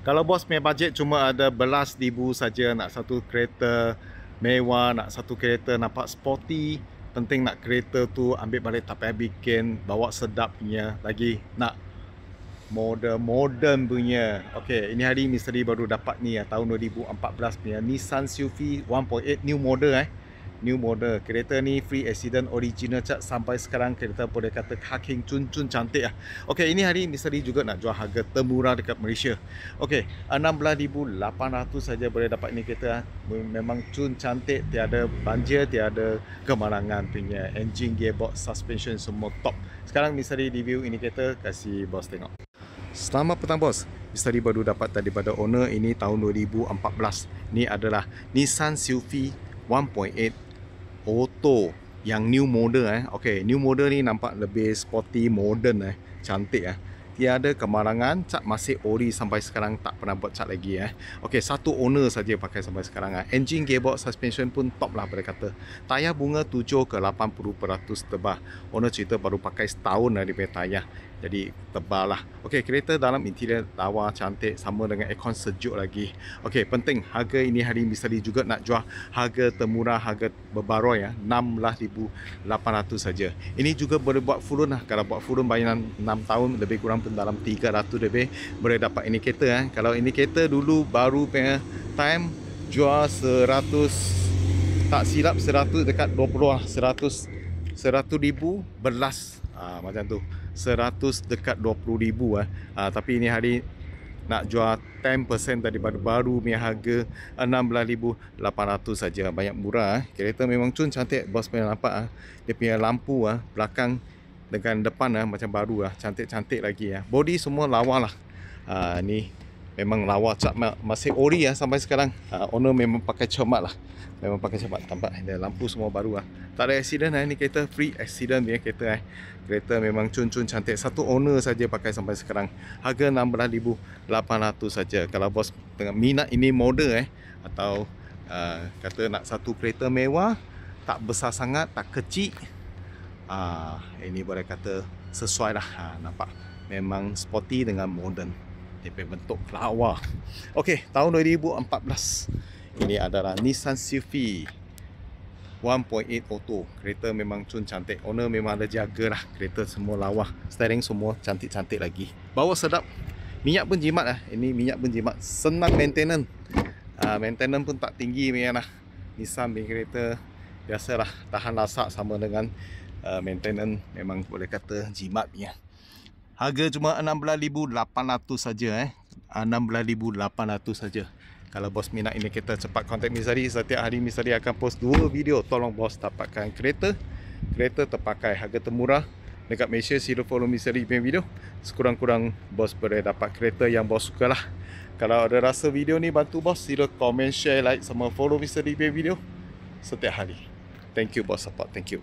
Kalau bos punya bajet cuma ada belas ribu saja, nak satu kereta mewah, nak satu kereta nampak sporty, penting nak kereta tu ambil balik tak payah bikin, bawa sedap punya, lagi nak modern punya. Okey, ini hari misteri baru dapat ni tahun 2014 punya Nissan Sylphy 1.8 new model new model. Kereta ni free accident, original cat sampai sekarang. Kereta boleh kata haking cun-cun cantik lah. Okey, ini hari misteri juga nak jual harga termurah dekat Malaysia. Okey, 16,800 saja boleh dapat ni kereta. Memang cun cantik, tiada banjir, tiada kemalangan punya. Engine, gearbox, suspension semua top. Sekarang misteri review ini kereta, kasih bos tengok. Selamat petang bos. Misteri baru dapat daripada owner ini tahun 2014. Ni adalah Nissan Sylphy 1.8 Auto yang new model Okey, new model ni nampak lebih sporty, modern cantik Tiada kemalangan, cat masih ori sampai sekarang, tak pernah buat cat lagi Okey, satu owner saja pakai sampai sekarang Engine, gearbox, suspension pun top lah boleh kata. Tayar bunga 7 ke 80% tebal. Owner cerita baru pakai setahun dari tayar, jadi tebal lah. Okey, kereta dalam interior lawa cantik, sama dengan aircon sejuk lagi. Okey, penting harga ini hari misteri juga nak jual harga termurah, harga berbaroi 16,800 saja. Ini juga boleh buat full loan lah. Kalau buat full loan bayaran 6 tahun lebih kurang pun dalam 300 lebih boleh dapat ini kereta Kalau ini kereta dulu baru punya time jual 100, tak silap 100 dekat 20 lah, 100 ribu belas macam tu, 100 dekat 20 ribu tapi ini hari nak jual 10% daripada baru punya harga 16,800 saja. Banyak murah kereta memang cun cantik bos punya nampak dia punya lampu belakang dengan depan macam baru cantik-cantik lagi Body semua lawa lah. Ni memang lawa, cat masih ori sampai sekarang. Owner memang pakai cermat lah. Memang pakai cermat, tampak dia lampu semua baru Tak ada accident ni kereta free accident punya kereta Kereta memang cun-cun cantik. Satu owner saja pakai sampai sekarang. Harga 16,800 saja. Kalau bos tengah minat ini model atau kata nak satu kereta mewah, tak besar sangat, tak kecil, ini boleh kata sesuai lah. Nampak memang sporty dengan modern, dia bentuk lawa. Okey, tahun 2014 ini adalah Nissan Sylphy 1.8 Auto. Kereta memang cun cantik. Owner memang ada jaga lah. Kereta semua lawa, steering semua cantik-cantik lagi. Bawa sedap. Minyak pun jimat Ini minyak pun jimat. Senang maintenance. Maintenance pun tak tinggi lah. Nissan punya kereta biasalah, tahan lasak sama dengan maintenance memang boleh kata jimat punya. Harga cuma 16,800 saja 16,800 saja. Kalau bos minat ini kereta, cepat kontak Misteri. Setiap hari Misteri akan post 2 video. Tolong bos dapatkan kereta terpakai harga termurah dekat Malaysia. Sila follow Misteri punya video. Sekurang-kurang bos boleh dapat kereta yang bos suka lah. Kalau ada rasa video ni bantu bos, sila komen, share, like sama follow Misteri punya video setiap hari. Thank you bos support. Thank you.